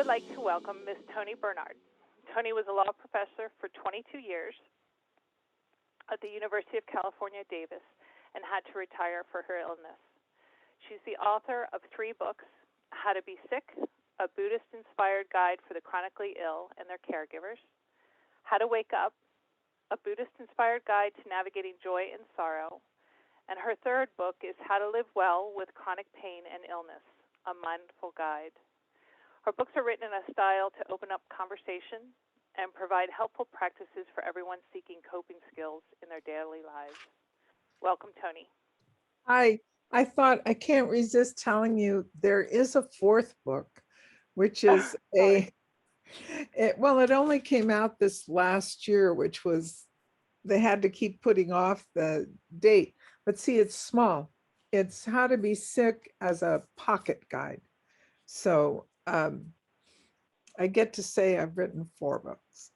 would like to welcome Ms. Toni Bernard. Toni was a law professor for 22 years at the University of California, Davis, and had to retire for her illness. She's the author of 3 books: How to Be Sick, a Buddhist-inspired guide for the chronically ill and their caregivers; How to Wake Up, a Buddhist-inspired guide to navigating joy and sorrow; and her 3rd book is How to Live Well with Chronic Pain and Illness, a mindful guide. Her books are written in a style to open up conversation and provide helpful practices for everyone seeking coping skills in their daily lives. Welcome, Toni. I thought I can't resist telling you there is a 4th book, which is it only came out this last year, which was, they had to keep putting off the date. But see, it's small. It's How to Be Sick as a Pocket Guide. So I get to say I've written 4 books.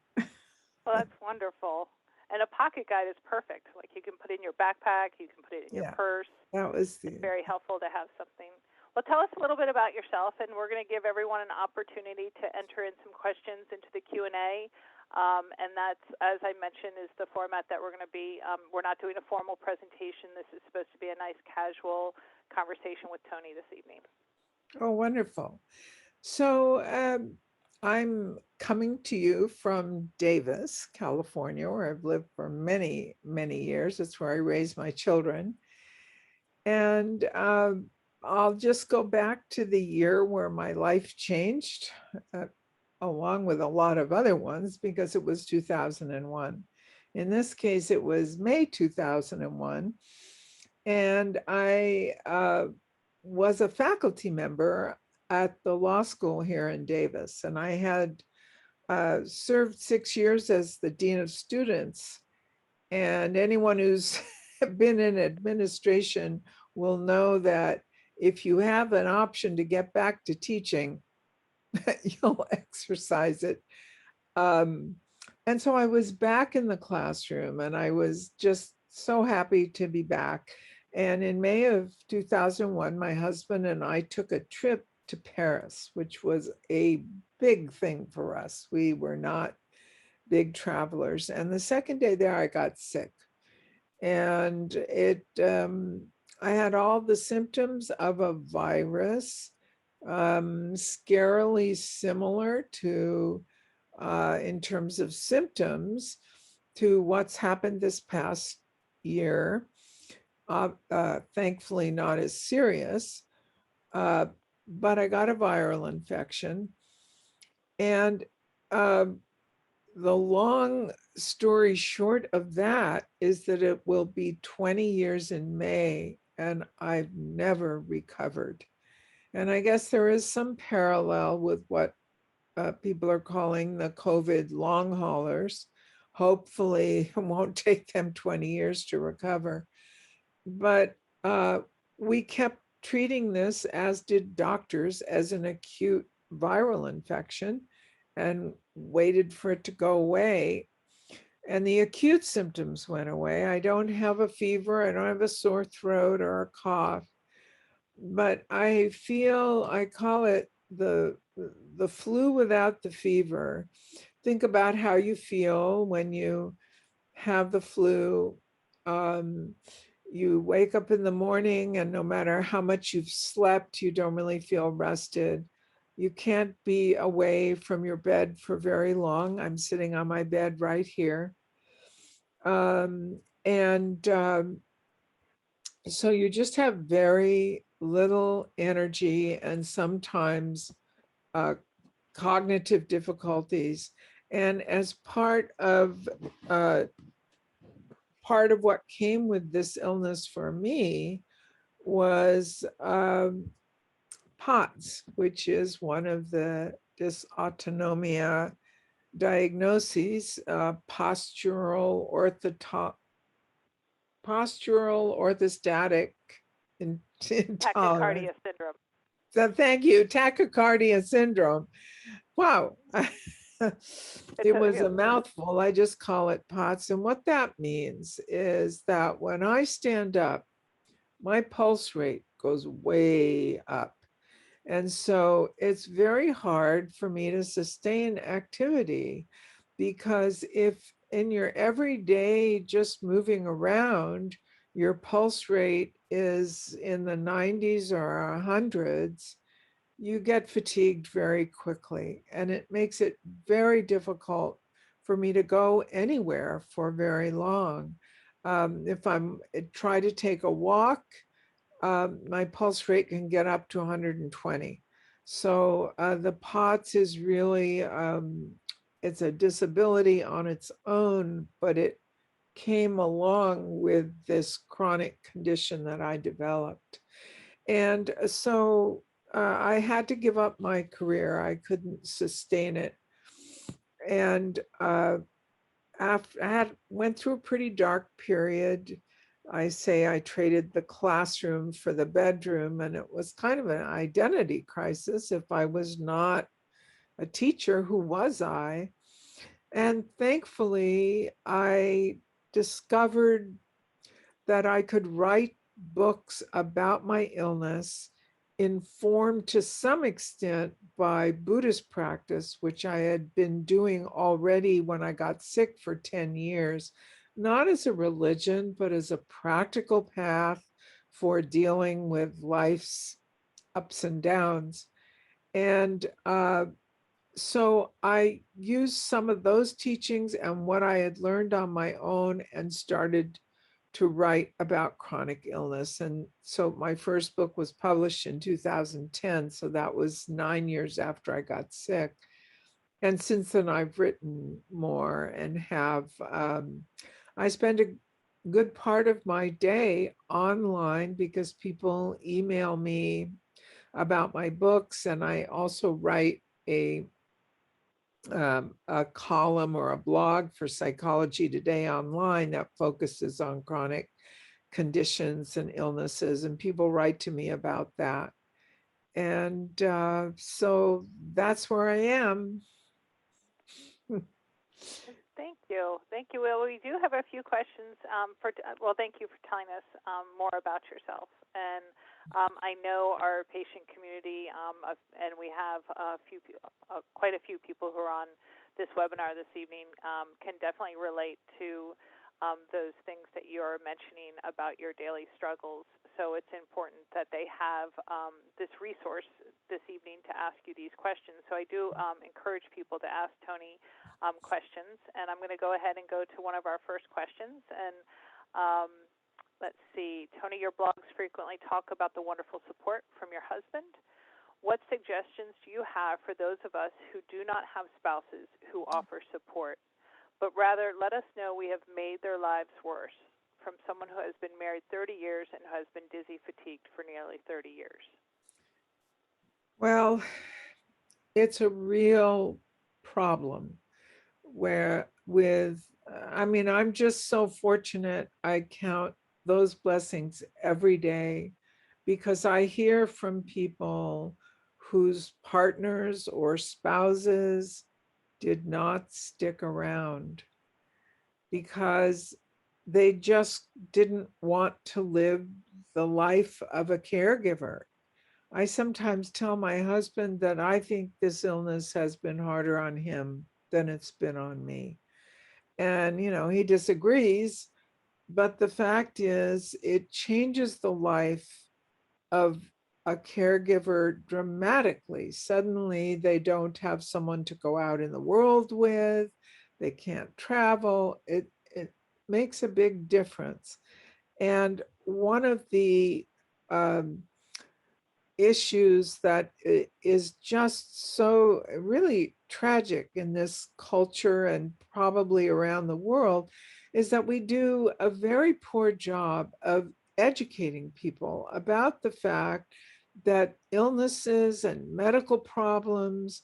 Well, that's wonderful. And a pocket guide is perfect. Like, you can put it in your backpack, you can put it in your purse. That was It's very helpful to have something. Well, tell us a little bit about yourself, and we're going to give everyone an opportunity to enter in some questions into the Q&A. And that's, as I mentioned, is the format that we're going to be. We're not doing a formal presentation. This is supposed to be a nice casual conversation with Toni this evening. Oh, wonderful. So I'm coming to you from Davis, California, where I've lived for many, many years. It's where I raised my children. And I'll just go back to the year where my life changed, along with a lot of other ones, because it was 2001. In this case, it was May 2001. And I was a faculty member at the law school here in Davis. And I had served 6 years as the dean of students. And anyone who's been in administration will know that if you have an option to get back to teaching, you'll exercise it. And so I was back in the classroom, and I was just so happy to be back. And in May of 2001, my husband and I took a trip to Paris, which was a big thing for us. We were not big travelers. And the second day there, I got sick. And I had all the symptoms of a virus, scarily similar to, in terms of symptoms, to what's happened this past year. Thankfully not as serious, but I got a viral infection. And the long story short of that is that it will be 20 years in May, and I've never recovered. And I guess there is some parallel with what people are calling the COVID long haulers. Hopefully it won't take them 20 years to recover. But we kept treating this, as did doctors, as an acute viral infection, and waited for it to go away. And the acute symptoms went away. I don't have a fever, I don't have a sore throat or a cough, but I call it the flu without the fever. Think about how you feel when you have the flu. You wake up in the morning, and no matter how much you've slept, you don't really feel rested. You can't be away from your bed for very long. I'm sitting on my bed right here. So you just have very little energy, and sometimes cognitive difficulties. And as part of what came with this illness for me was POTS, which is one of the dysautonomia diagnoses, postural orthostatic intolerance. Tachycardia syndrome. So thank you, tachycardia syndrome. Wow. It was a mouthful. I just call it POTS. And what that means is that when I stand up, my pulse rate goes way up. And so it's very hard for me to sustain activity, because if in your everyday just moving around, your pulse rate is in the 90s or 100s, you get fatigued very quickly. And it makes it very difficult for me to go anywhere for very long. If I'm try to take a walk, my pulse rate can get up to 120. So the POTS is really, it's a disability on its own, but it came along with this chronic condition that I developed. And so I had to give up my career. I couldn't sustain it. And after I went through a pretty dark period. I say I traded the classroom for the bedroom, and it was kind of an identity crisis. If I was not a teacher, who was I? And thankfully, I discovered that I could write books about my illness, informed to some extent by Buddhist practice, which I had been doing already when I got sick for 10 years, not as a religion, but as a practical path for dealing with life's ups and downs. And so I used some of those teachings and what I had learned on my own and started to write about chronic illness. And so my first book was published in 2010. So that was 9 years after I got sick. And since then, I've written more and have, I spend a good part of my day online because people email me about my books. And I also write a column or a blog for Psychology Today online that focuses on chronic conditions and illnesses, and people write to me about that. And so that's where I am. Thank you. Thank you. Well, we do have a few questions. Thank you for telling us more about yourself. And I know our patient community, and we have quite a few people who are on this webinar this evening, can definitely relate to those things that you're mentioning about your daily struggles. So it's important that they have this resource this evening to ask you these questions. So I do encourage people to ask Toni questions, and I'm going to go ahead and go to one of our first questions. And let's see, Toni, your blogs frequently talk about the wonderful support from your husband. What suggestions do you have for those of us who do not have spouses who offer support, but rather let us know we have made their lives worse, from someone who has been married 30 years and who has been dizzy fatigued for nearly 30 years? Well, it's a real problem where I mean, I'm just so fortunate. I count those blessings every day because I hear from people whose partners or spouses did not stick around because they just didn't want to live the life of a caregiver. I sometimes tell my husband that I think this illness has been harder on him than it's been on me. And, he disagrees, but the fact is, it changes the life of a caregiver dramatically. Suddenly, they don't have someone to go out in the world with, they can't travel. It makes a big difference. And one of the issues that is just so really tragic in this culture and probably around the world is that we do a very poor job of educating people about the fact that illnesses and medical problems,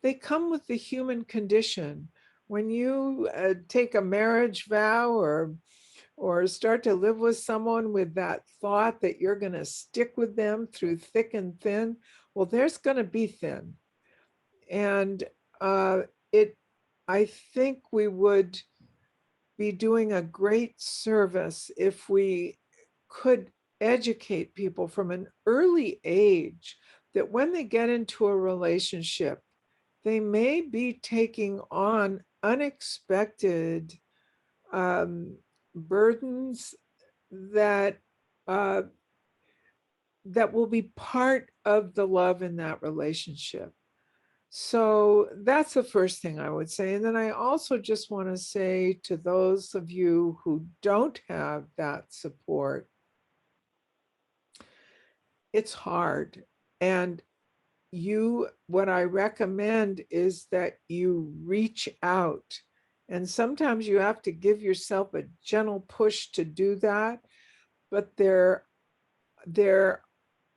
they come with the human condition. When you take a marriage vow or start to live with someone with that thought that you're going to stick with them through thick and thin, well, there's going to be thin. And it, I think we would be doing a great service if we could educate people from an early age that when they get into a relationship, they may be taking on unexpected burdens that uh, that will be part of the love in that relationship. So that's the first thing I would say. And then I also just want to say to those of you who don't have that support, it's hard. And what I recommend is that you reach out. And sometimes you have to give yourself a gentle push to do that. But there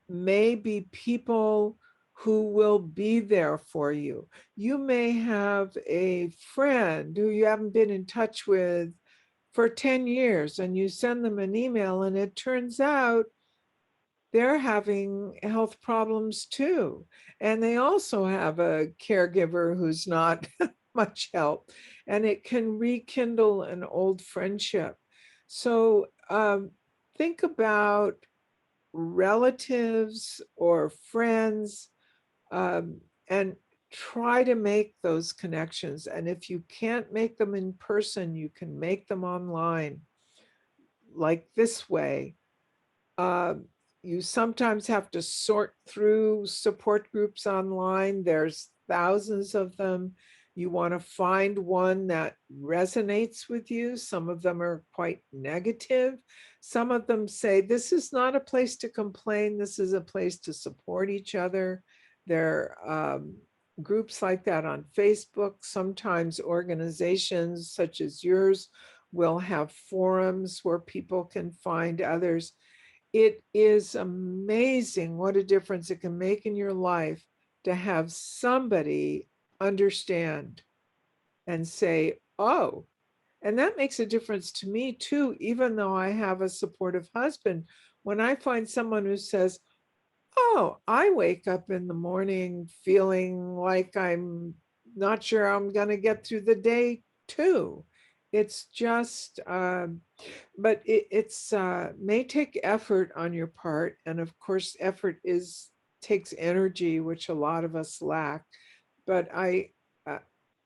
may be people who will be there for you. You may have a friend who you haven't been in touch with for 10 years, and you send them an email, and it turns out they're having health problems too. And they also have a caregiver who's not much help, and it can rekindle an old friendship. So think about relatives or friends, and try to make those connections. And if you can't make them in person, you can make them online, like this way. Um, you sometimes have to sort through support groups online. There's thousands of them. You want to find one that resonates with you. Some of them are quite negative. Some of them say, this is not a place to complain. This is a place to support each other. There are groups like that on Facebook. Sometimes organizations such as yours will have forums where people can find others. It is amazing what a difference it can make in your life to have somebody understand and say, oh, and that makes a difference to me too, even though I have a supportive husband. When I find someone who says, oh, I wake up in the morning feeling like I'm not sure I'm going to get through the day too. It's just, but it's may take effort on your part, and of course, effort takes energy, which a lot of us lack. But uh,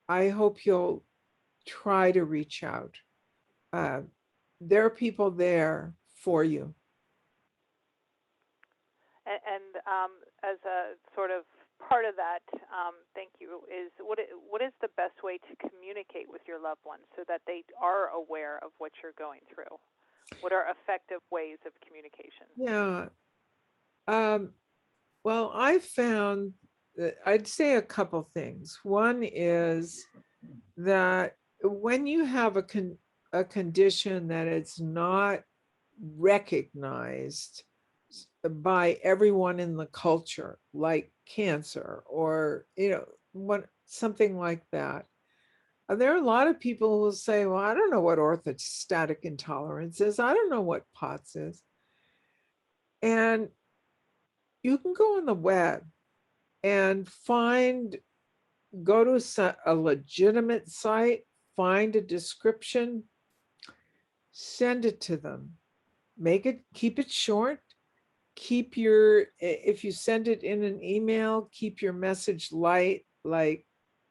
I hope you'll try to reach out. Uh, there are people there for you. And as a sort of part of that, thank you, is what is the best way to communicate with your loved ones so that they are aware of what you're going through? What are effective ways of communication? Yeah. Well, I found that I'd say a couple things. One is that when you have a condition that it's not recognized by everyone in the culture, like cancer or something like that, there are a lot of people who will say, well, I don't know what orthostatic intolerance is. I don't know what POTS is. And you can go on the web and go to a legitimate site, find a description, send it to them. Keep it short. If you send it in an email, keep your message light. Like,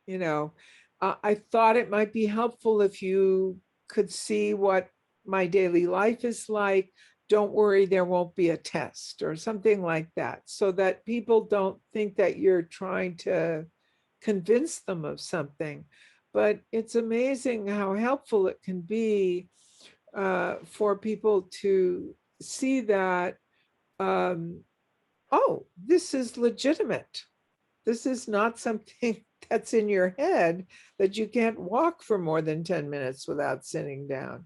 I thought it might be helpful if you could see what my daily life is like. Don't worry, there won't be a test or something like that, so that people don't think that you're trying to convince them of something. But it's amazing how helpful it can be for people to see that, oh, this is legitimate. This is not something that's in your head that you can't walk for more than 10 minutes without sitting down.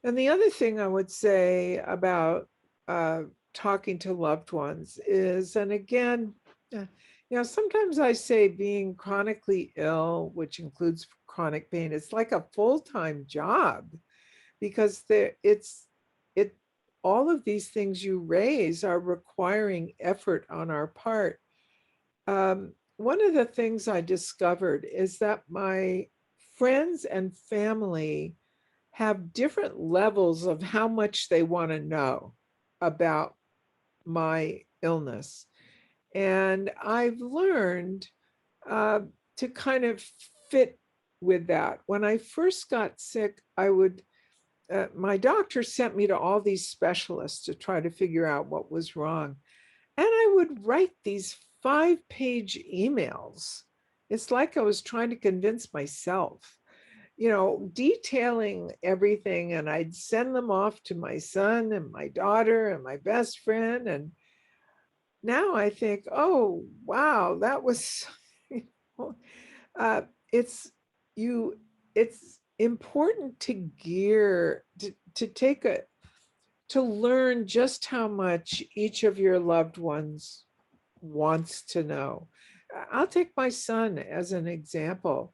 And the other thing I would say about talking to loved ones is, and again, sometimes I say being chronically ill, which includes chronic pain, it's like a full-time job, because all of these things you raise are requiring effort on our part. One of the things I discovered is that my friends and family have different levels of how much they want to know about my illness. And I've learned uh, to kind of fit with that. When I first got sick, my doctor sent me to all these specialists to try to figure out what was wrong. And I would write these 5-page emails. It's like I was trying to convince myself, detailing everything. And I'd send them off to my son and my daughter and my best friend. And now I think, oh, wow, that was, uh, it's you, it's important to to learn just how much each of your loved ones wants to know. I'll take my son as an example.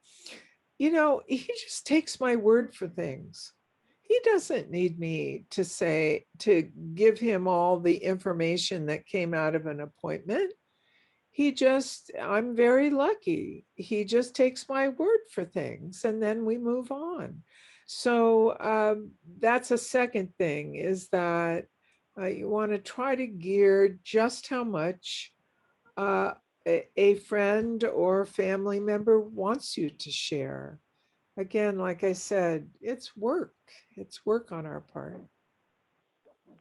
He just takes my word for things. He doesn't need me to give him all the information that came out of an appointment. I'm very lucky. He just takes my word for things and then we move on. So that's a second thing, is that you want to try to gear just how much a friend or family member wants you to share. Again, like I said, it's work. It's work on our part.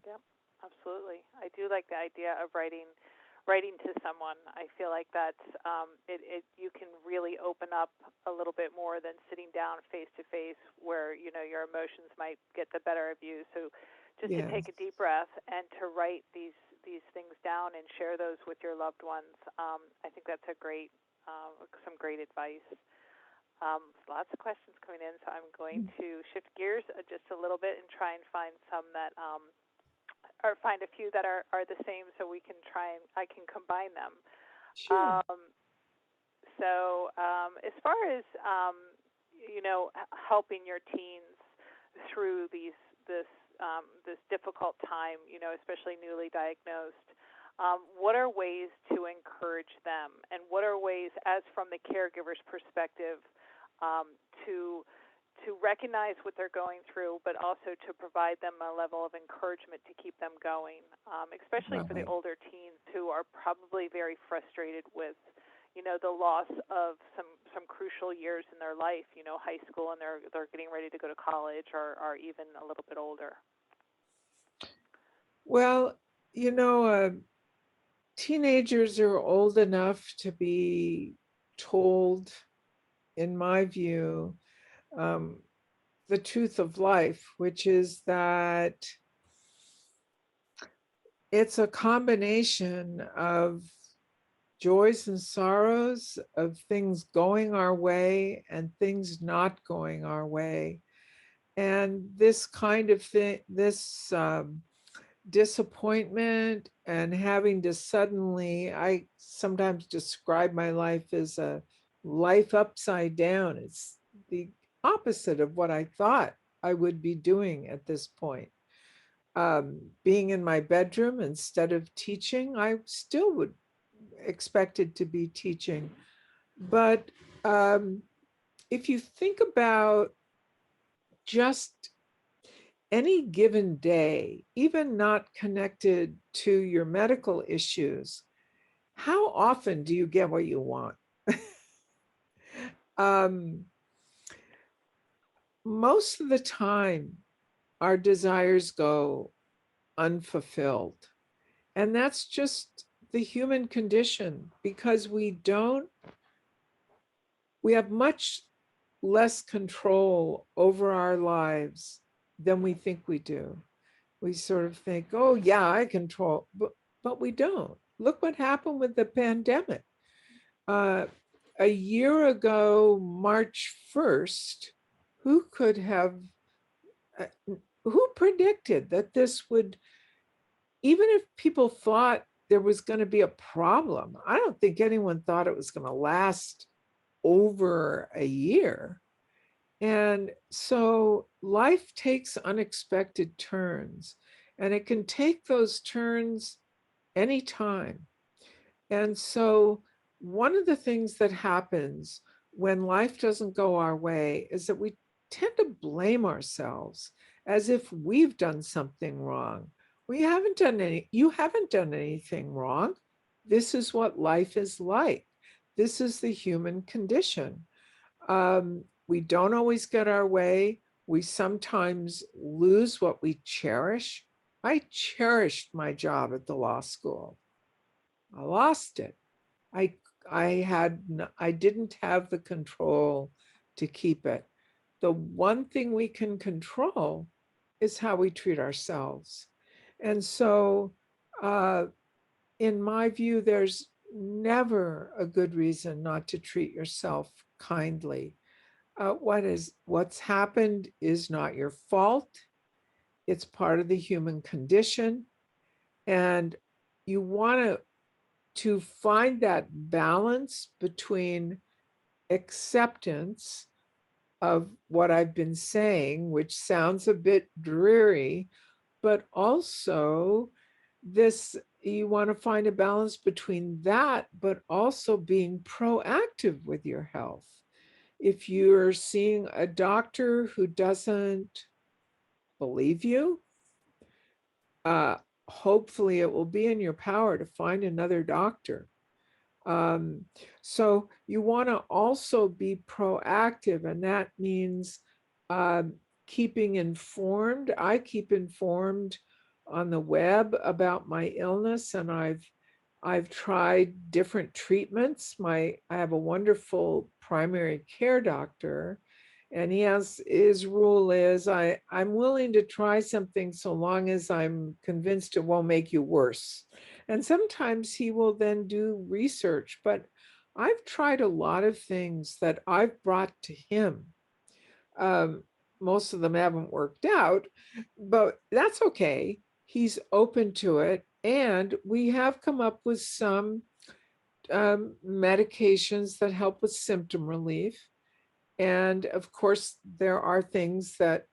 Yep, absolutely. I do like the idea of writing to someone. I feel like that's you can really open up a little bit more than sitting down face to face, where your emotions might get the better of you. So just to Yes. take a deep breath and to write these things down and share those with your loved ones. I think that's some great advice. Lots of questions coming in, so I'm going to shift gears just a little bit and try and find some that or find a few that are the same, so we can try and I can combine them. Sure. Um, as far as helping your teens through this difficult time, especially newly diagnosed, what are ways to encourage them, and what are ways, as from the caregiver's perspective, to recognize what they're going through, but also to provide them a level of encouragement to keep them going, especially for the Right. older teens who are probably very frustrated with, the loss of some crucial years in their life, high school, and they're getting ready to go to college, or even a little bit older. Well, you know, uh, teenagers are old enough to be told, in my view, um, the truth of life, which is that it's a combination of joys and sorrows, of things going our way and things not going our way. And this kind of thing, this disappointment and having to suddenly, I sometimes describe my life as a life upside down. It's the opposite of what I thought I would be doing at this point. Being in my bedroom instead of teaching, I still would expected to be teaching. But if you think about just any given day, even not connected to your medical issues, how often do you get what you want? um, Most of the time, our desires go unfulfilled. And that's just the human condition, because we have much less control over our lives than we think we do. We sort of think, oh, yeah, I control, but we don't. Look what happened with the pandemic. Uh, a year ago, March 1st, who could have, uh, who predicted that this would, even if people thought there was going to be a problem, I don't think anyone thought it was going to last over a year. And so life takes unexpected turns, and it can take those turns anytime. And so one of the things that happens when life doesn't go our way is that we tend to blame ourselves as if we've done something wrong. You haven't done anything wrong. this is what life is like. This is the human condition. We don't always get our way. We sometimes lose what we cherish. I cherished my job at the law school. I lost it. I I didn't have the control to keep it. The one thing we can control is how we treat ourselves. And so, in my view, there's never a good reason not to treat yourself kindly. What's happened is not your fault. It's part of the human condition. And you want to find that balance between acceptance of what I've been saying, which sounds a bit dreary, but also this, you want to find a balance between that, but also being proactive with your health. If you're seeing a doctor who doesn't believe you, hopefully it will be in your power to find another doctor. Um, so you want to also be proactive, and that means keeping informed. I keep informed on the web about my illness, and I've tried different treatments. I have a wonderful primary care doctor, and his rule is I'm willing to try something so long as I'm convinced it won't make you worse. And sometimes he will then do research, but I've tried a lot of things that I've brought to him. Um, Most of them haven't worked out, but that's okay. He's open to it. And we have come up with some medications that help with symptom relief. And of course, there are things that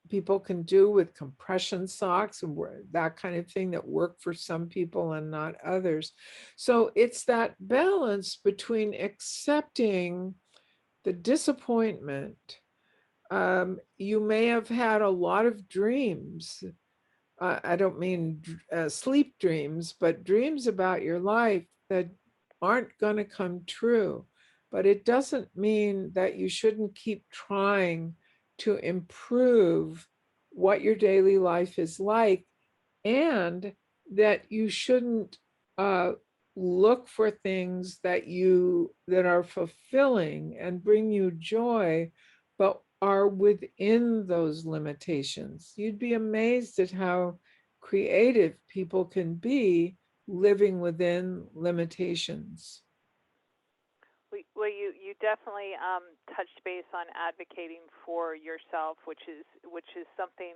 people can do with compression socks and that kind of thing that work for some people and not others. So it's that balance between accepting the disappointment. You may have had a lot of dreams. I don't mean sleep dreams, but dreams about your life that aren't going to come true. But it doesn't mean that you shouldn't keep trying to improve what your daily life is like, and that you shouldn't look for things that are fulfilling and bring you joy, but are within those limitations. You'd be amazed at how creative people can be living within limitations. Well, you definitely touched base on advocating for yourself, which is something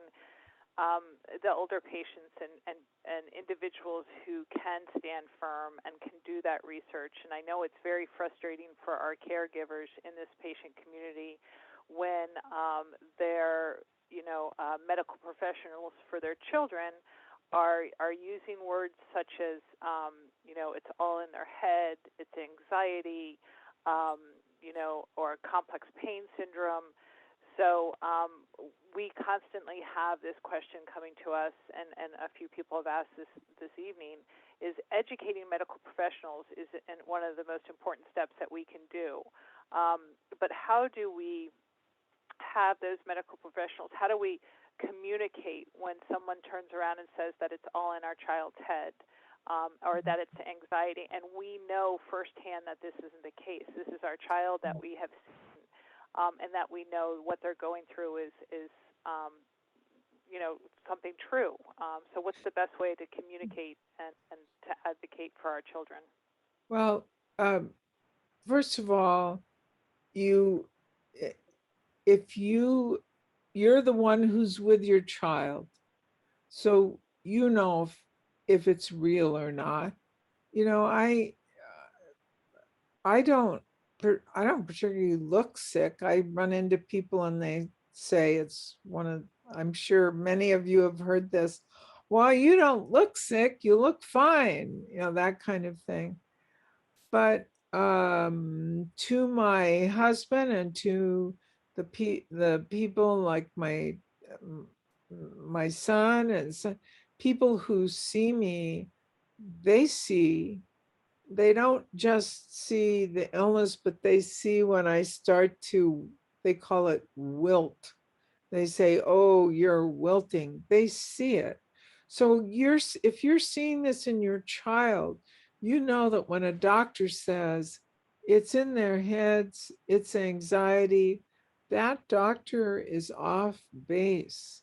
the older patients and individuals who can stand firm and can do that research. And I know it's very frustrating for our caregivers in this patient community when their medical professionals for their children are using words such as it's all in their head, it's anxiety, or complex pain syndrome. So we constantly have this question coming to us, and a few people have asked this evening, is educating medical professionals is one of the most important steps that we can do. But how do we have those medical professionals? How do we communicate when someone turns around and says that it's all in our child's head? Or that it's anxiety, and we know firsthand that this isn't the case. This is our child that we have seen, and that we know what they're going through is something true. So what's the best way to communicate and to advocate for our children? Well, first of all, you if you're the one who's with your child, so you know if it's real or not. You know, I don't I don't particularly look sick. I run into people and they say it's one of, I'm sure many of you have heard this. Well, you don't look sick, you look fine, that kind of thing. But to my husband and to the people like my son and son, people who see me, they see they don't just see the illness, but they see when I start to, they call it wilt. They say, oh, you're wilting. They see it. So if you're seeing this in your child, you know that when a doctor says it's in their heads, it's anxiety, that doctor is off base.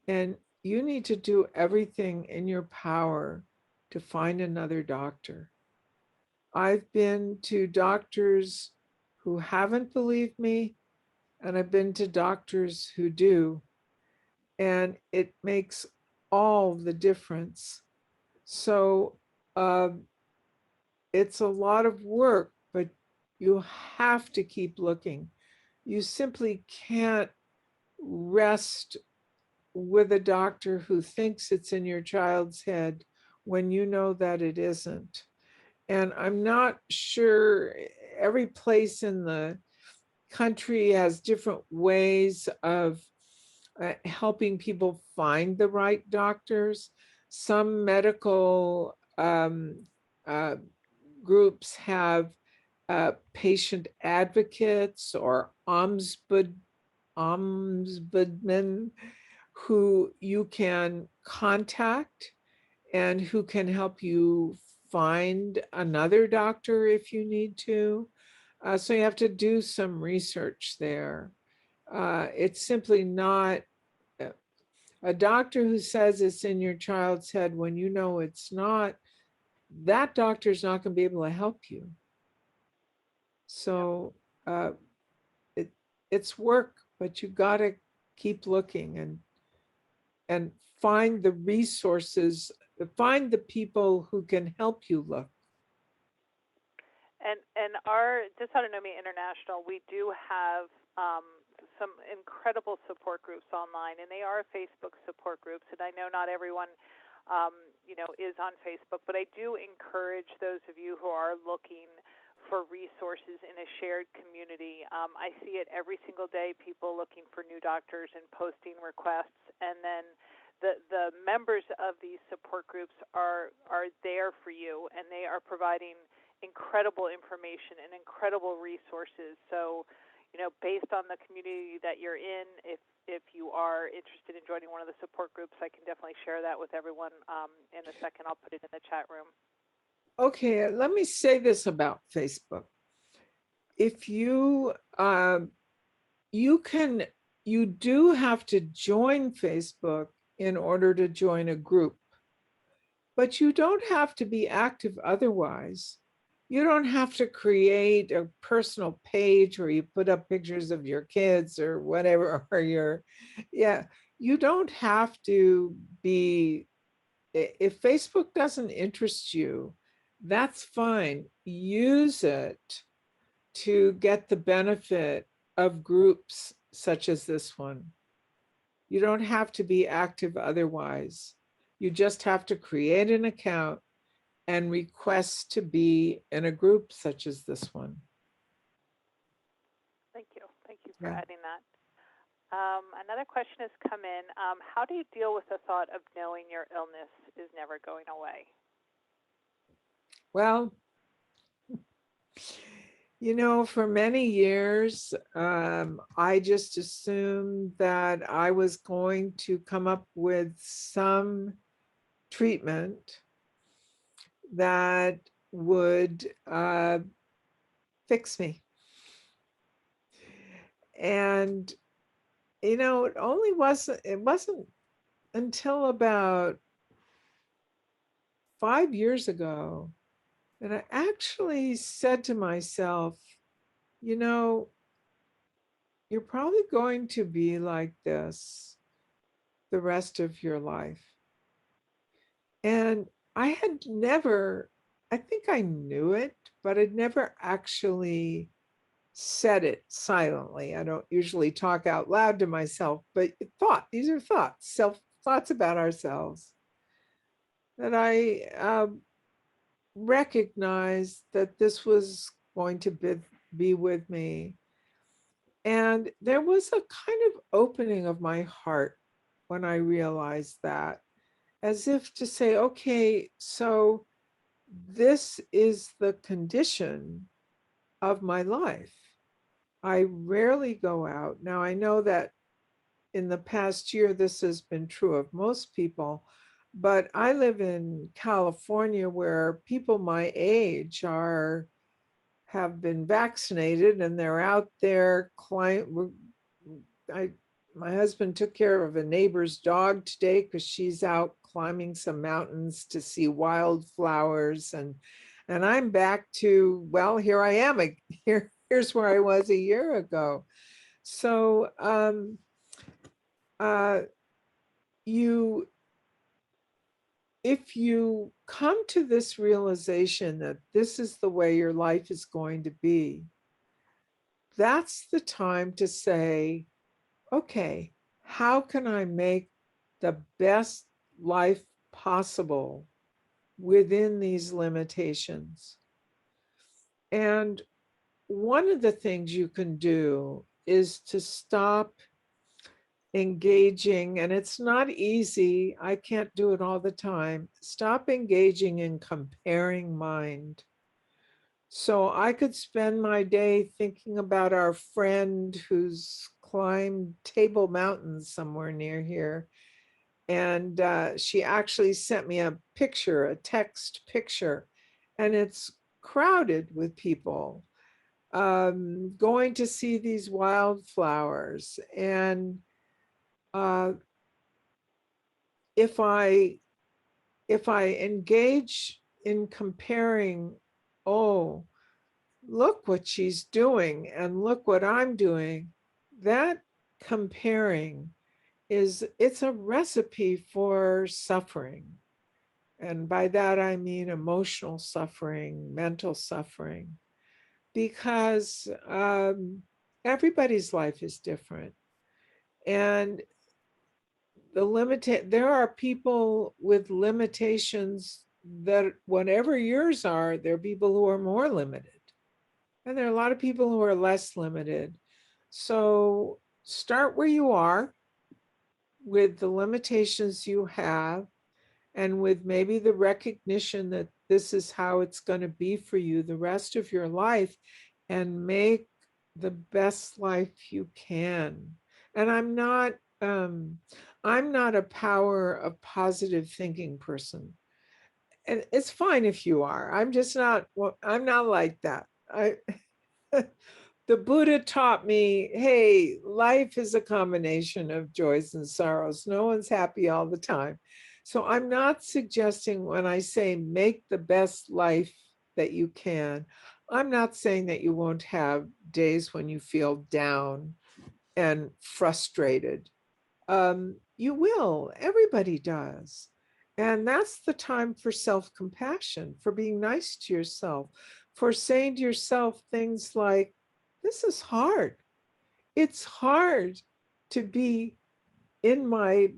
And you need to do everything in your power to find another doctor. I've been to doctors who haven't believed me, and I've been to doctors who do, and it makes all the difference. So it's a lot of work, but you have to keep looking. You simply can't rest with a doctor who thinks it's in your child's head when you know that it isn't. And I'm not sure, every place in the country has different ways of helping people find the right doctors. Some medical uh, groups have patient advocates or ombudsmen who you can contact and who can help you find another doctor if you need to. So you have to do some research there. It's simply not a doctor who says it's in your child's head when you know it's not. That doctor's not going to be able to help you. Yep. So uh, it, it's work, but you got to keep looking and find the resources, find the people who can help you look. And our Dysautonomia International, we do have some incredible support groups online, and they are Facebook support groups. And I know not everyone, is on Facebook, but I do encourage those of you who are looking for resources in a shared community. I see it every single day, people looking for new doctors and posting requests, and then the members of these support groups are there for you, and they are providing incredible information and incredible resources. So, based on the community that you're in, if you are interested in joining one of the support groups, I can definitely share that with everyone in a second. I'll put it in the chat room. Okay, let me say this about Facebook. If you you do have to join Facebook in order to join a group, but you don't have to be active otherwise. You don't have to create a personal page where you put up pictures of your kids or whatever, or yeah, you don't have to be, if Facebook doesn't interest you, that's fine. Use it to get the benefit of groups such as this one. You don't have to be active otherwise. You just have to create an account and request to be in a group such as this one. Thank you. Thank you for Yeah. adding that. Another question has come in. How do you deal with the thought of knowing your illness is never going away? Well, for many years, I just assumed that I was going to come up with some treatment that would fix me. And it wasn't until about 5 years ago that I actually said to myself, you're probably going to be like this the rest of your life. And I had never, I think I knew it, but I'd never actually said it silently. I don't usually talk out loud to myself, but these are thoughts, thoughts about ourselves, that I recognized that this was going to be with me. And there was a kind of opening of my heart when I realized that, as if to say, okay, so this is the condition of my life. I rarely go out. Now, I know that in the past year, this has been true of most people, but I live in California where people my age have been vaccinated and they're out there I my husband took care of a neighbor's dog today because she's out climbing some mountains to see wildflowers, and I'm back to, well, here I am. Here's where I was a year ago. So uh, you if you come to this realization that this is the way your life is going to be, that's the time to say, okay, how can I make the best life possible within these limitations? And one of the things you can do is to stop engaging, and it's not easy, I can't do it all the time, stop engaging in comparing mind. So I could spend my day thinking about our friend who's climbed Table Mountain somewhere near here. And she actually sent me a picture, a text picture, and it's crowded with people going to see these wildflowers. And uh, if I engage in comparing, oh, look what she's doing and look what I'm doing, that comparing it's a recipe for suffering. And by that I mean emotional suffering, mental suffering, because everybody's life is different. And there are people with limitations that whatever yours are, there are people who are more limited. And there are a lot of people who are less limited. So start where you are with the limitations you have, and with maybe the recognition that this is how it's going to be for you the rest of your life, and make the best life you can. And I'm not a power of positive thinking person. And it's fine if you are. I'm just not, well, I'm not like that. I the Buddha taught me, hey, life is a combination of joys and sorrows. No one's happy all the time. So I'm not suggesting, when I say make the best life that you can, I'm not saying that you won't have days when you feel down and frustrated. You will, everybody does. And that's the time for self-compassion, for being nice to yourself, for saying to yourself things like, this is hard. It's hard to be in my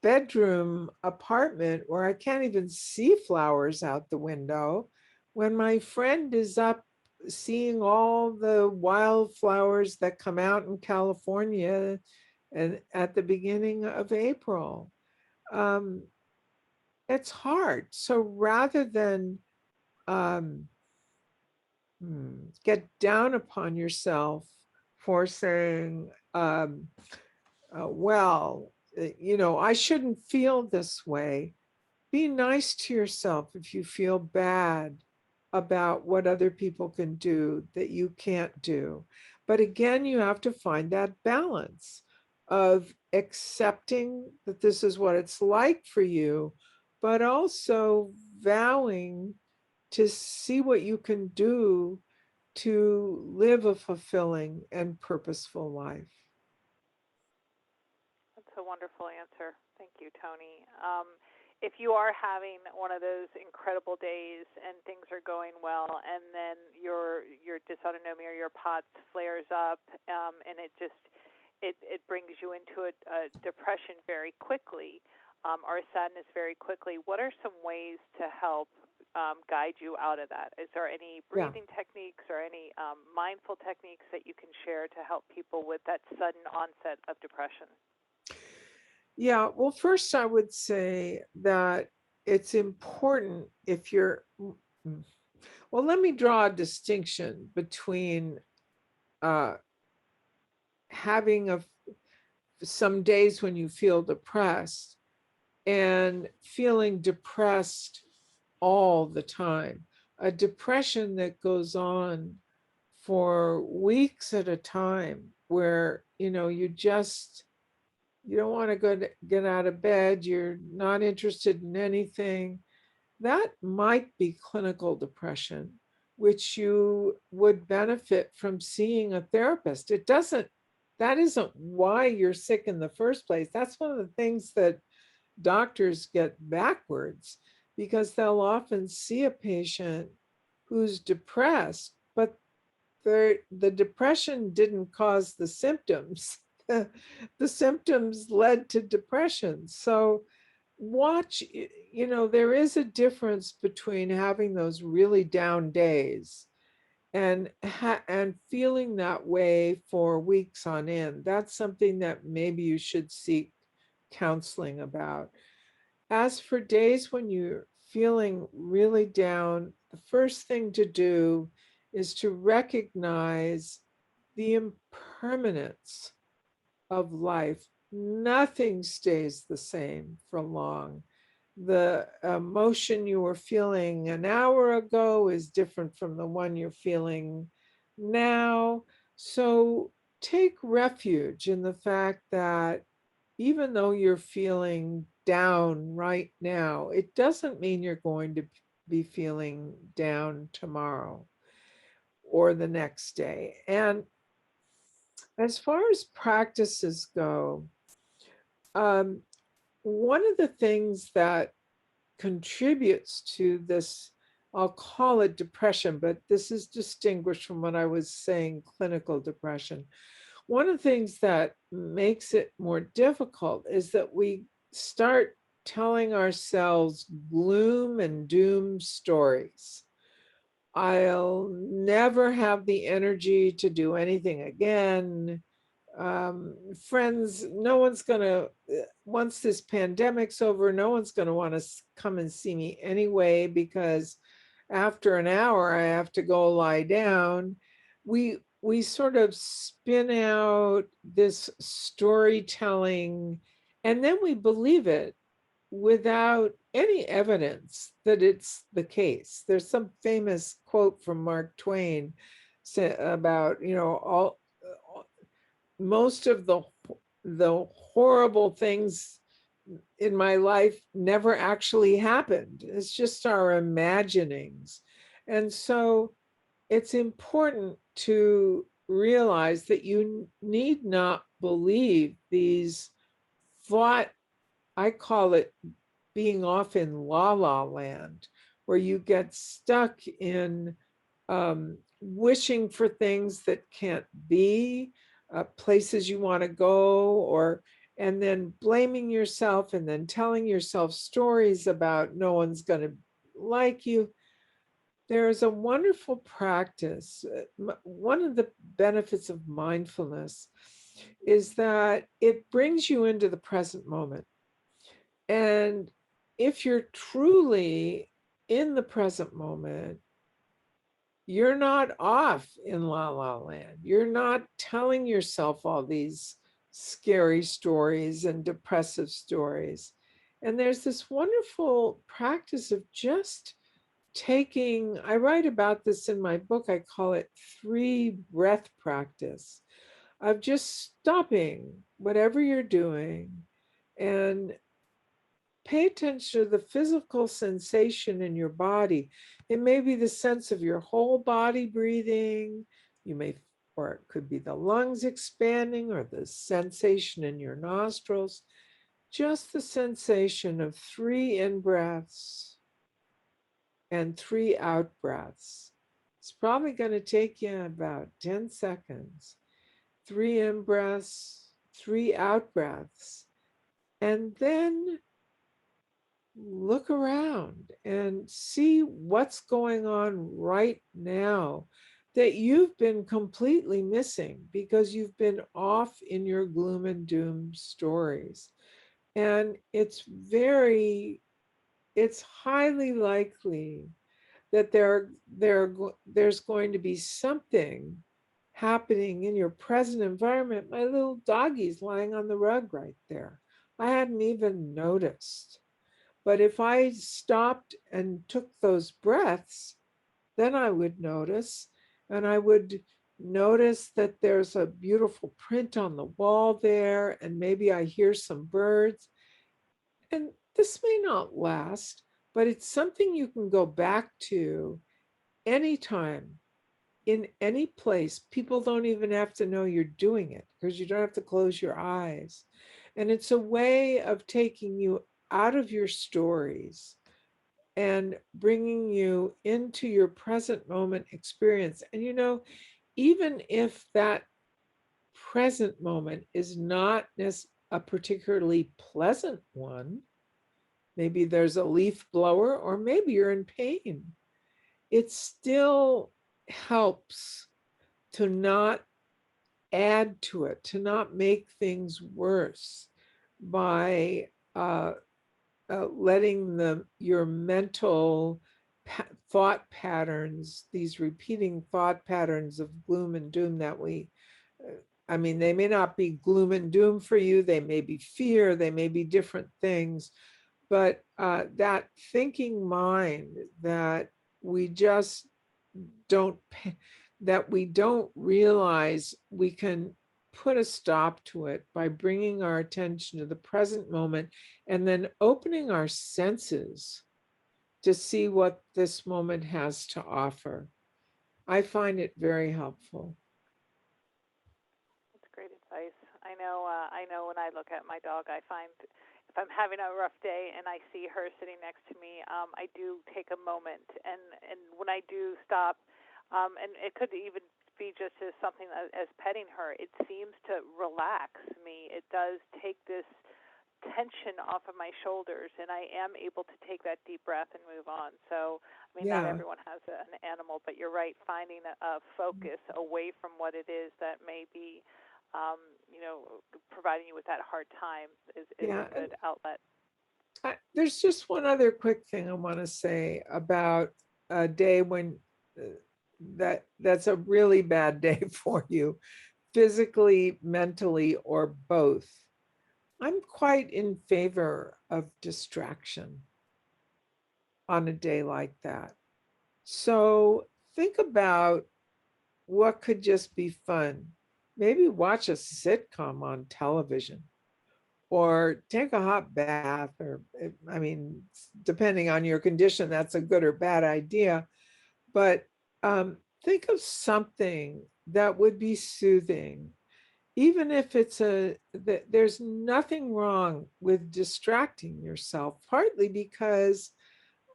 bedroom apartment where I can't even see flowers out the window when my friend is up seeing all the wildflowers that come out in California and at the beginning of April. Um, it's hard. So rather than um, get down upon yourself for saying, well, I shouldn't feel this way. Be nice to yourself if you feel bad about what other people can do that you can't do. But again, you have to find that balance of accepting that this is what it's like for you, but also vowing to see what you can do to live a fulfilling and purposeful life. That's a wonderful answer. Thank you, Toni. If you are having one of those incredible days and things are going well, and then your dysautonomia or your POTS flares up, and it brings you into a depression very quickly, or a sadness very quickly, what are some ways to help guide you out of that? Is there any Yeah. breathing techniques or any mindful techniques that you can share to help people with that sudden onset of depression? Yeah. Well, first, I would say that it's important if you're, well, let me draw a distinction between having some days when you feel depressed and feeling depressed all the time. A depression that goes on for weeks at a time, where you don't want to get out of bed, you're not interested in anything. That might be clinical depression, which you would benefit from seeing a therapist. That isn't why you're sick in the first place. That's one of the things that doctors get backwards, because they'll often see a patient who's depressed, but the depression didn't cause the symptoms. The symptoms led to depression. So watch, there is a difference between having those really down days and feeling that way for weeks on end. That's something that maybe you should seek counseling about. As for days when you're feeling really down, the first thing to do is to recognize the impermanence of life. Nothing stays the same for long. The emotion you were feeling an hour ago is different from the one you're feeling now. So take refuge in the fact that even though you're feeling down right now, it doesn't mean you're going to be feeling down tomorrow or the next day. And as far as practices go, one of the things that contributes to this, I'll call it depression, but this is distinguished from what I was saying, clinical depression. One of the things that makes it more difficult is that we start telling ourselves gloom and doom stories. I'll never have the energy to do anything again. Friends, no one's going to, once this pandemic's over, no one's going to want to come and see me anyway, because after an hour, I have to go lie down. We sort of spin out this storytelling, and then we believe it without any evidence that it's the case. There's some famous quote from Mark Twain about, most of the horrible things in my life never actually happened. It's just our imaginings. And so it's important to realize that you need not believe these thought, I call it being off in la la land, where you get stuck in wishing for things that can't be, places you want to go, and then blaming yourself and then telling yourself stories about no one's going to like you. There is a wonderful practice. One of the benefits of mindfulness is that it brings you into the present moment. And if you're truly in the present moment, you're not off in la la land. You're not telling yourself all these scary stories and depressive stories. And there's this wonderful practice of just taking, I write about this in my book, I call it 3 breath practice, of just stopping whatever you're doing and pay attention to the physical sensation in your body. It may be the sense of your whole body breathing, or it could be the lungs expanding, or the sensation in your nostrils. Just the sensation of 3 in-breaths and 3 out-breaths. It's probably going to take you about 10 seconds. 3 in-breaths, 3 out-breaths. And then look around and see what's going on right now that you've been completely missing because you've been off in your gloom and doom stories. And it's very it's highly likely that there's going to be something happening in your present environment. My little doggy's lying on the rug right there. I hadn't even noticed. But if I stopped and took those breaths, then I would notice, and I would notice that there's a beautiful print on the wall there, and maybe I hear some birds. And this may not last, but it's something you can go back to anytime, in any place. People don't even have to know you're doing it because you don't have to close your eyes. And it's a way of taking you out of your stories and bringing you into your present moment experience. And even if that present moment is not a particularly pleasant one, maybe there's a leaf blower, or maybe you're in pain, it still helps to not add to it, to not make things worse by letting your mental thought patterns, these repeating thought patterns of gloom and doom that I mean, they may not be gloom and doom for you, they may be fear, they may be different things, but that thinking mind that we just don't, that we don't realize we can put a stop to it by bringing our attention to the present moment and then opening our senses to see what this moment has to offer. I find it very helpful. That's great advice. I know. I know when I look at my dog, I find if I'm having a rough day and I see her sitting next to me, I do take a moment, and when I do stop, and it could even be just as something as petting her, it seems to relax me. It does take this tension off of my shoulders, and I am able to take that deep breath and move on. So, I mean, not Yeah, everyone has an animal, but you're right. Finding a focus away from what it is that may be, um, providing you with that hard time is a yeah. And good outlet. there's just one other quick thing I want to say about a day when that's a really bad day for you, physically, mentally, or both. I'm quite in favor of distraction on a day like that. So think about what could just be fun. Maybe watch a sitcom on television or take a hot bath, or, I mean, depending on your condition, that's a good or bad idea. But think of something that would be soothing, even if there's nothing wrong with distracting yourself, partly because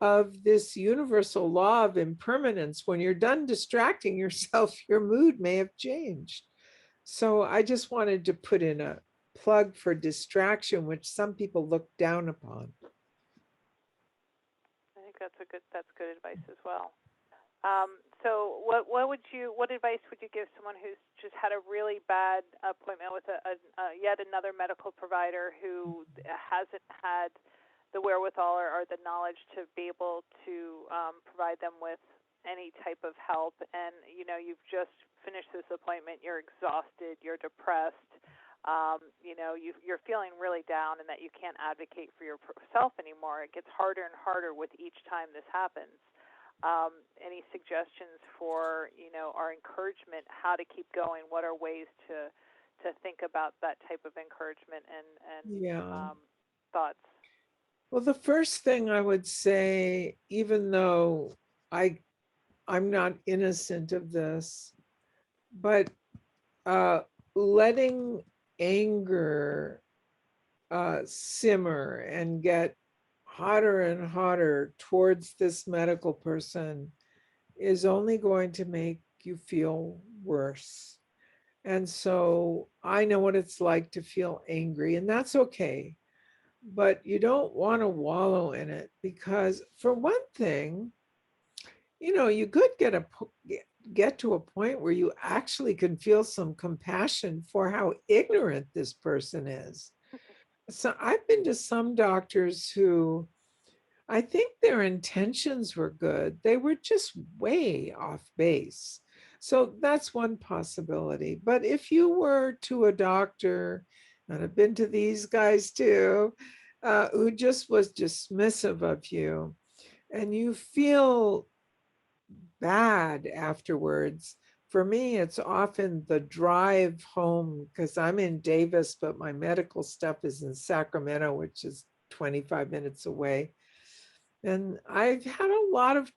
of this universal law of impermanence. When you're done distracting yourself, your mood may have changed. So I just wanted to put in a plug for distraction, which some people look down upon. I think that's good advice as well. So what advice would you give someone who's just had a really bad appointment with a yet another medical provider who hasn't had the wherewithal or the knowledge to be able to provide them with any type of help, and you've just finished this appointment, you're exhausted, you're depressed, you're feeling really down, and that you can't advocate for yourself anymore. It gets harder and harder with each time this happens. Any suggestions for our encouragement, how to keep going? What are ways to think about that type of encouragement and Yeah. thoughts? Well, the first thing I would say, even though I I'm not innocent of this, but uh, letting anger simmer and get hotter and hotter towards this medical person is only going to make you feel worse. And so I know what it's like to feel angry, and that's okay. But you don't want to wallow in it, because for one thing, you could get to a point where you actually can feel some compassion for how ignorant this person is. So I've been to some doctors who I think their intentions were good. They were just way off base. So that's one possibility. But if you were to a doctor, and I've been to these guys too, who just was dismissive of you, and you feel bad afterwards, for me, it's often the drive home because I'm in Davis, but my medical stuff is in Sacramento, which is 25 minutes away. And I've had a lot of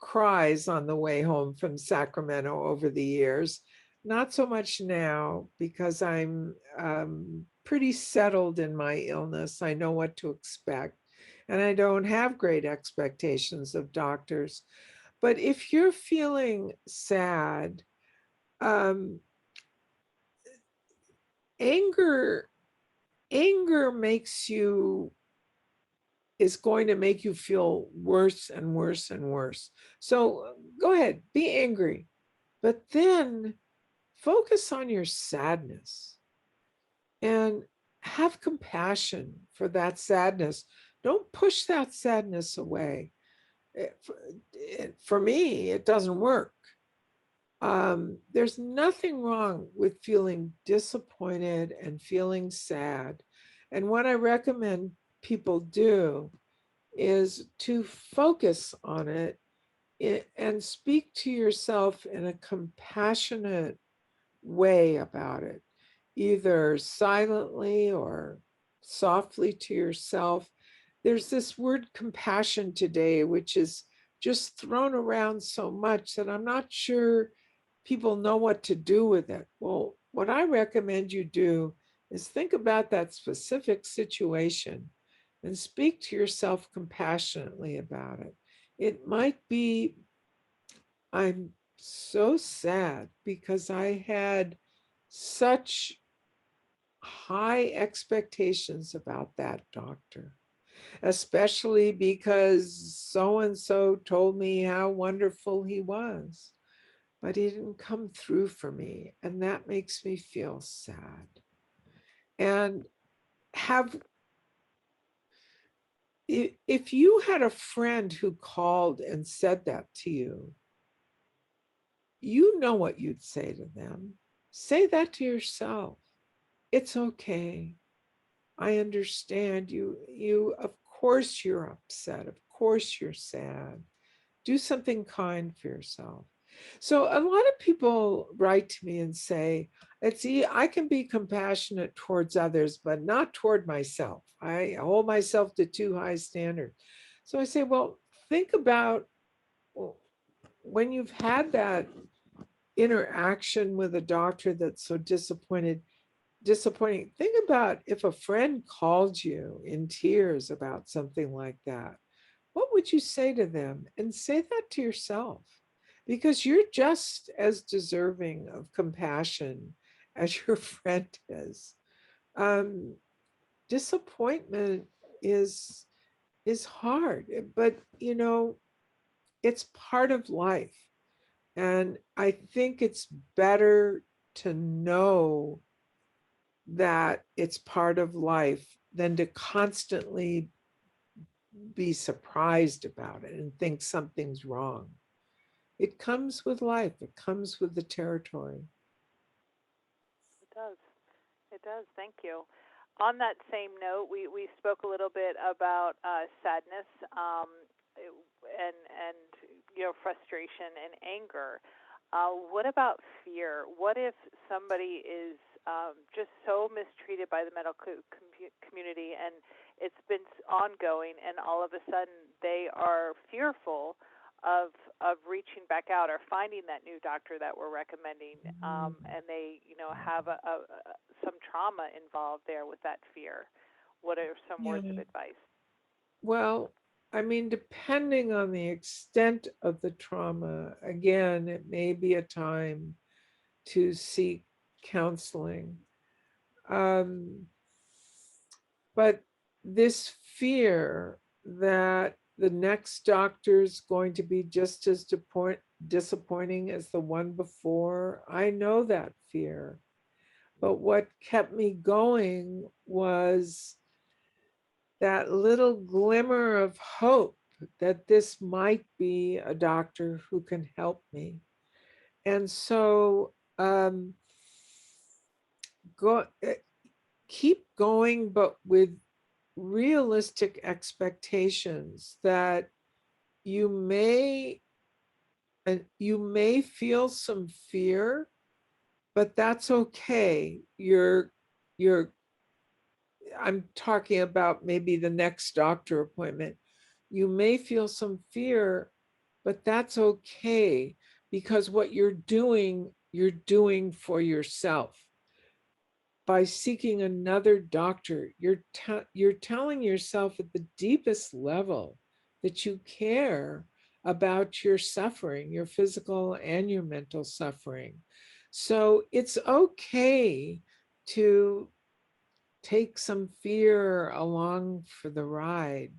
cries on the way home from Sacramento over the years. Not so much now because I'm pretty settled in my illness. I know what to expect, and I don't have great expectations of doctors. But if you're feeling sad, um, anger anger makes you is going to make you feel worse and worse and worse. So go ahead, be angry, but then focus on your sadness and have compassion for that sadness. Don't push that sadness away. For me, it doesn't work. There's nothing wrong with feeling disappointed and feeling sad. And what I recommend people do is to focus on it and speak to yourself in a compassionate way about it, either silently or softly to yourself. There's this word compassion today, which is just thrown around so much that I'm not sure people know what to do with it. Well, what I recommend you do is think about that specific situation and speak to yourself compassionately about it. It might be, I'm so sad because I had such high expectations about that doctor, especially because so and so told me how wonderful he was, but he didn't come through for me. And that makes me feel sad. And have, if you had a friend who called and said that to you, you know what you'd say to them. Say that to yourself. It's okay. I understand you. Of course you're upset. Of course you're sad. Do something kind for yourself. So a lot of people write to me and say, I can be compassionate towards others, but not toward myself. I hold myself to too high standards. So I say, well, think about when you've had that interaction with a doctor that's so disappointing. Think about if a friend called you in tears about something like that. What would you say to them? And say that to yourself, because you're just as deserving of compassion as your friend is. Um, Disappointment is is hard, but it's part of life. And I think it's better to know that it's part of life than to constantly be surprised about it and think something's wrong. It comes with life, it comes with the territory. It does. It does. Thank you. On that same note, we spoke a little bit about sadness, and frustration and anger. What about fear? What if somebody is just so mistreated by the medical community, and it's been ongoing, and all of a sudden they are fearful of reaching back out or finding that new doctor that we're recommending, and they have some trauma involved there with that fear. What are some words of Yeah. advice? Well, I mean, depending on the extent of the trauma, again, it may be a time to seek counseling. Um, but this fear that the next doctor is going to be just as disappointing as the one before, I know that fear. But what kept me going was that little glimmer of hope that this might be a doctor who can help me. And so go, keep going, but with realistic expectations that you may you may feel some fear, but that's okay. You're I'm talking about maybe the next doctor appointment. You may feel some fear, but that's okay, because what you're doing for yourself. By seeking another doctor, you're telling yourself at the deepest level that you care about your suffering, your physical and your mental suffering. So it's okay to take some fear along for the ride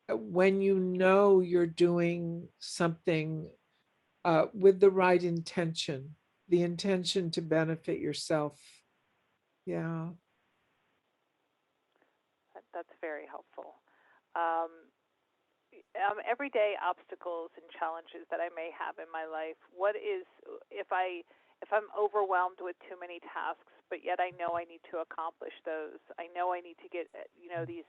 when you know you're doing something with the right intention, the intention to benefit yourself. Yeah. That's very helpful. Um, Everyday obstacles and challenges that I may have in my life. What is if I'm overwhelmed with too many tasks, but yet I know I need to accomplish those. I know I need to get these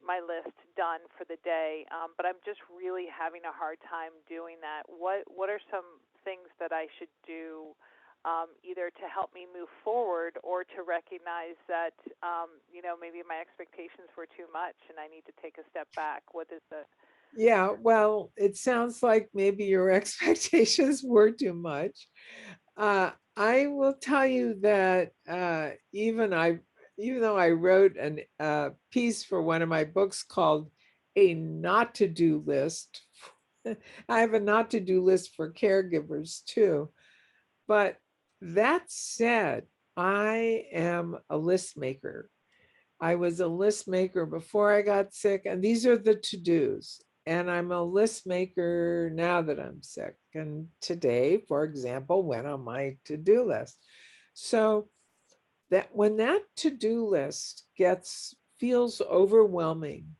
my list done for the day, but I'm just really having a hard time doing that. What are some things that I should do, either to help me move forward or to recognize that maybe my expectations were too much and I need to take a step back? What is the Yeah, well, it sounds like maybe your expectations were too much. I will tell you that even though I wrote a piece for one of my books called "A Not to Do List," I have a not to do list for caregivers too. But that said, I am a list maker. I was a list maker before I got sick, and these are the to dos. And I'm a list maker now that I'm sick. And today, for example, went on my to do list. So that when that to do list feels overwhelming,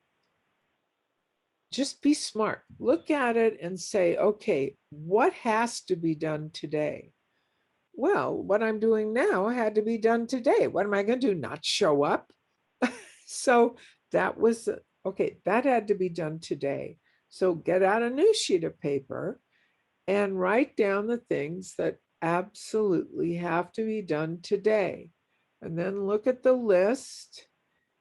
just be smart. Look at it and say, okay, what has to be done today? Well, what I'm doing now had to be done today. What am I going to do? Not show up? So that was okay, that had to be done today. So get out a new sheet of paper and write down the things that absolutely have to be done today. And then look at the list,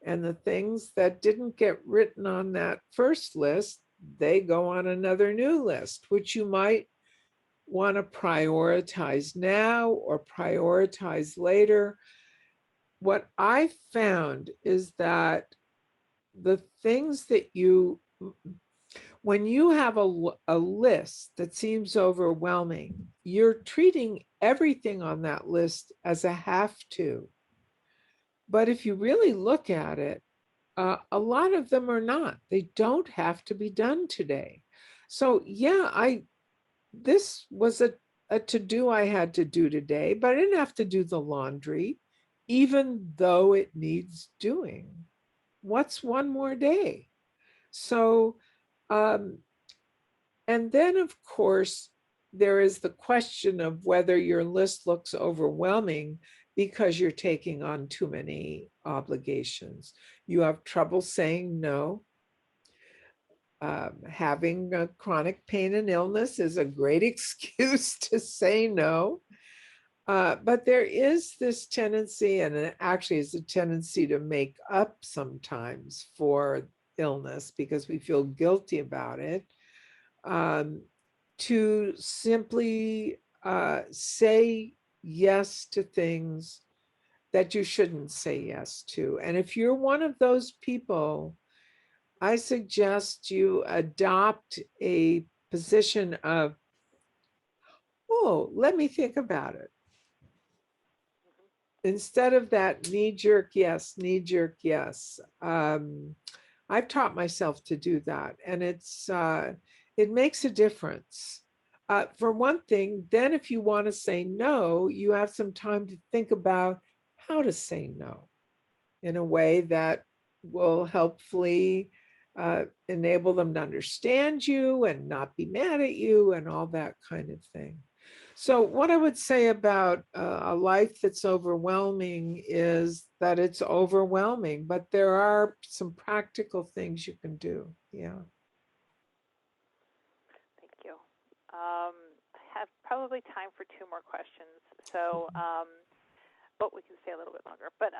and the things that didn't get written on that first list, they go on another new list, which you might want to prioritize now or prioritize later. What I found is that the things that when you have a list that seems overwhelming, you're treating everything on that list as a have to. But if you really look at it, a lot of them are not. They don't have to be done today. So yeah, this was a to do I had to do today, but I didn't have to do the laundry, even though it needs doing. What's one more day? So, um, and then of course, there is the question of whether your list looks overwhelming because you're taking on too many obligations. You have trouble saying no. Having a chronic pain and illness is a great excuse to say no. But there is this tendency, and it actually is a tendency to make up sometimes for illness because we feel guilty about it, um, to simply say yes to things that you shouldn't say yes to. And if you're one of those people, I suggest you adopt a position of, oh, let me think about it. Instead of that knee-jerk yes. I've taught myself to do that, and it makes a difference. For one thing, then if you want to say no, you have some time to think about how to say no in a way that will helpfully enable them to understand you and not be mad at you and all that kind of thing. So what I would say about a life that's overwhelming is that it's overwhelming, but there are some practical things you can do. Yeah. Thank you. I have probably time for two more questions. So, but we can stay a little bit longer. But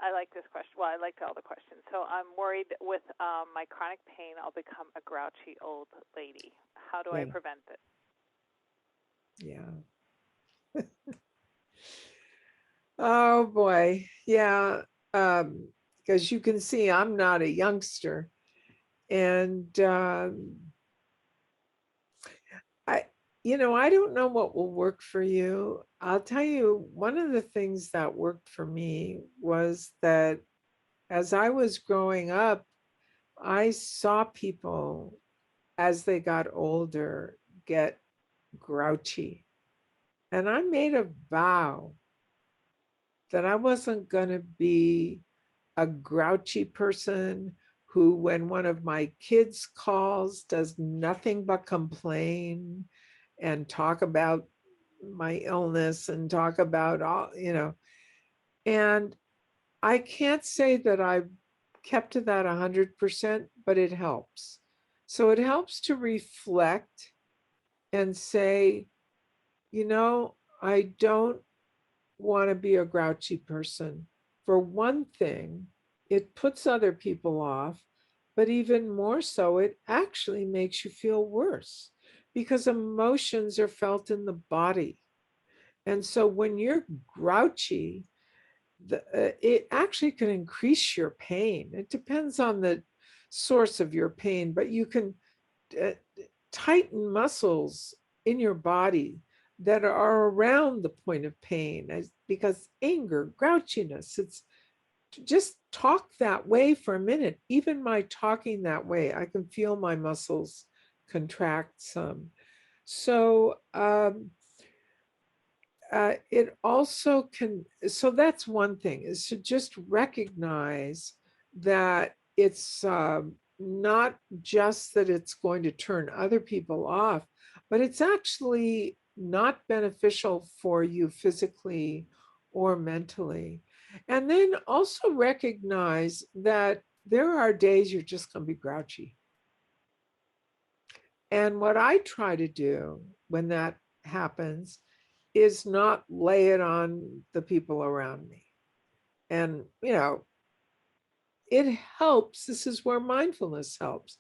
I like this question. Well, I liked all the questions. So I'm worried with my chronic pain, I'll become a grouchy old lady. How do I Yeah. prevent it? Yeah. Oh boy. Yeah. Because you can see I'm not a youngster. And I, I don't know what will work for you. I'll tell you, one of the things that worked for me was that as I was growing up, I saw people as they got older get grouchy. And I made a vow that I wasn't going to be a grouchy person who, when one of my kids calls, does nothing but complain and talk about my illness and talk about all. And I can't say that I've kept to that 100%, but it helps. So it helps to reflect and say, I don't want to be a grouchy person. For one thing, it puts other people off, but even more so, it actually makes you feel worse because emotions are felt in the body. And so when you're grouchy, it actually can increase your pain. It depends on the source of your pain, but you can uh, tighten muscles in your body that are around the point of pain because anger, grouchiness, it's just talk that way for a minute. Even my talking that way, I can feel my muscles contract some. So it also can, so that's one thing, is to just recognize that it's not just that it's going to turn other people off, but it's actually not beneficial for you physically or mentally. And then also recognize that there are days you're just going to be grouchy. And what I try to do when that happens is not lay it on the people around me. And, it helps. This is where mindfulness helps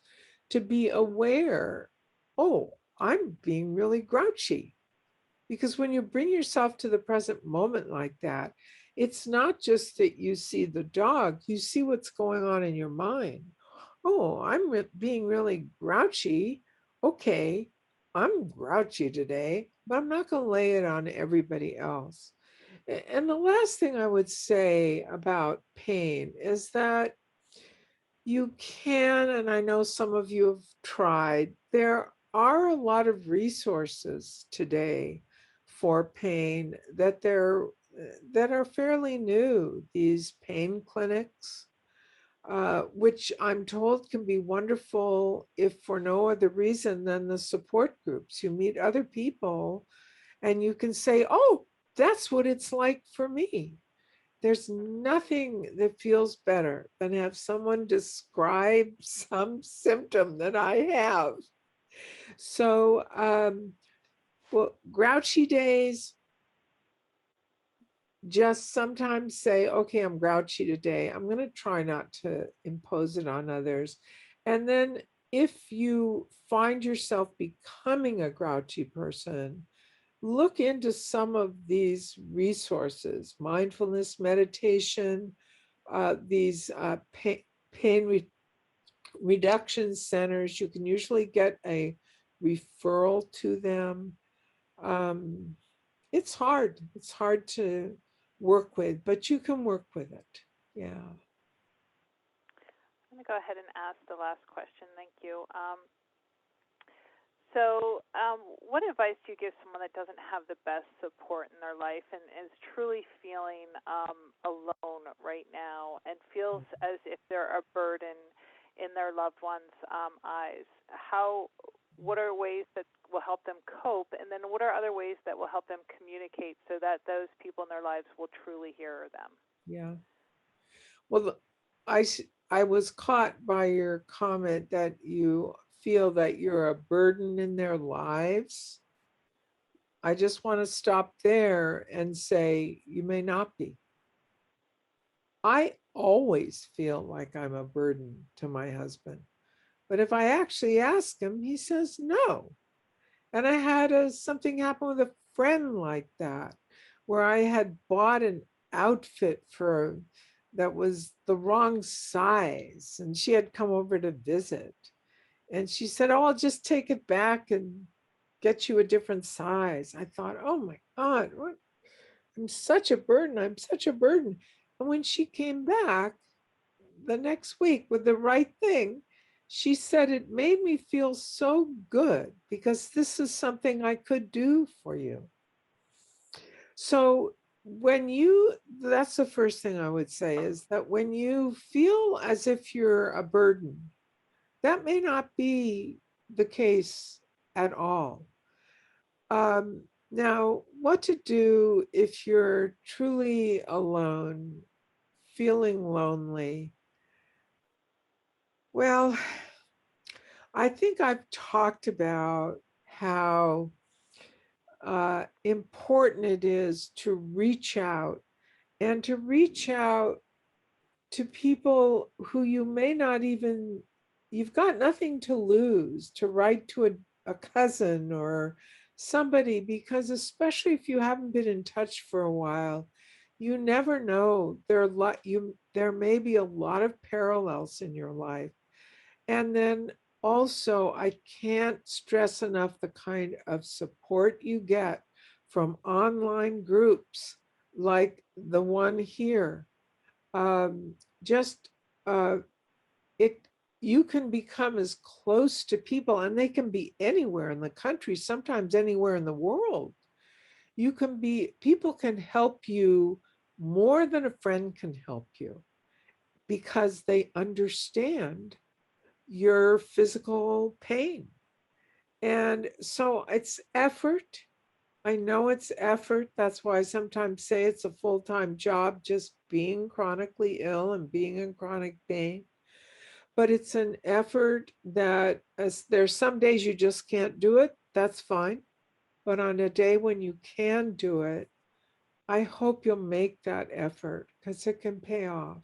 to be aware. Oh, I'm being really grouchy. Because when you bring yourself to the present moment like that, it's not just that you see the dog, you see what's going on in your mind. Oh, I'm being really grouchy. Okay, I'm grouchy today, but I'm not going to lay it on everybody else. And the last thing I would say about pain is that you can, and I know some of you have tried, there are a lot of resources today for pain that are fairly new. These pain clinics, which I'm told can be wonderful if for no other reason than the support groups. You meet other people and you can say, oh, that's what it's like for me. There's nothing that feels better than have someone describe some symptom that I have. So, well, grouchy days, just sometimes say, okay, I'm grouchy today. I'm going to try not to impose it on others. And then if you find yourself becoming a grouchy person, look into some of these resources, mindfulness meditation, these pain reduction centers. You can usually get a referral to them. Um, it's hard. It's hard to work with, but you can work with it. Yeah. I'm going to go ahead and ask the last question. Thank you. So, what advice do you give someone that doesn't have the best support in their life and is truly feeling alone right now and feels as if they're a burden in their loved ones' eyes? What are ways that will help them cope, and then what are other ways that will help them communicate so that those people in their lives will truly hear them? Yeah. Well, I was caught by your comment that you feel that you're a burden in their lives. I just want to stop there and say you may not be. I always feel like I'm a burden to my husband. But if I actually ask him, he says no. And I had something happen with a friend like that, where I had bought an outfit for that was the wrong size, and she had come over to visit. And she said, "Oh, I'll just take it back and get you a different size." I thought, "Oh my God, what? I'm such a burden. I'm such a burden." And when she came back the next week with the right thing, she said, "It made me feel so good because this is something I could do for you." So that's the first thing I would say, is that when you feel as if you're a burden, that may not be the case at all. Now, what to do if you're truly alone, feeling lonely? Well, I think I've talked about how important it is to reach out, and to reach out to people who you may not even, you've got nothing to lose, to write to a cousin or somebody, because especially if you haven't been in touch for a while, you never know. There may be a lot of parallels in your life. And then also, I can't stress enough the kind of support you get from online groups like the one here. Just it You can become as close to people, and they can be anywhere in the country, sometimes anywhere in the world. People can help you more than a friend can help you, because they understand your physical pain. And so it's effort. I know it's effort. That's why I sometimes say it's a full-time job, just being chronically ill and being in chronic pain. But it's an effort that, as there's some days you just can't do it, that's fine. But on a day when you can do it, I hope you'll make that effort, because it can pay off.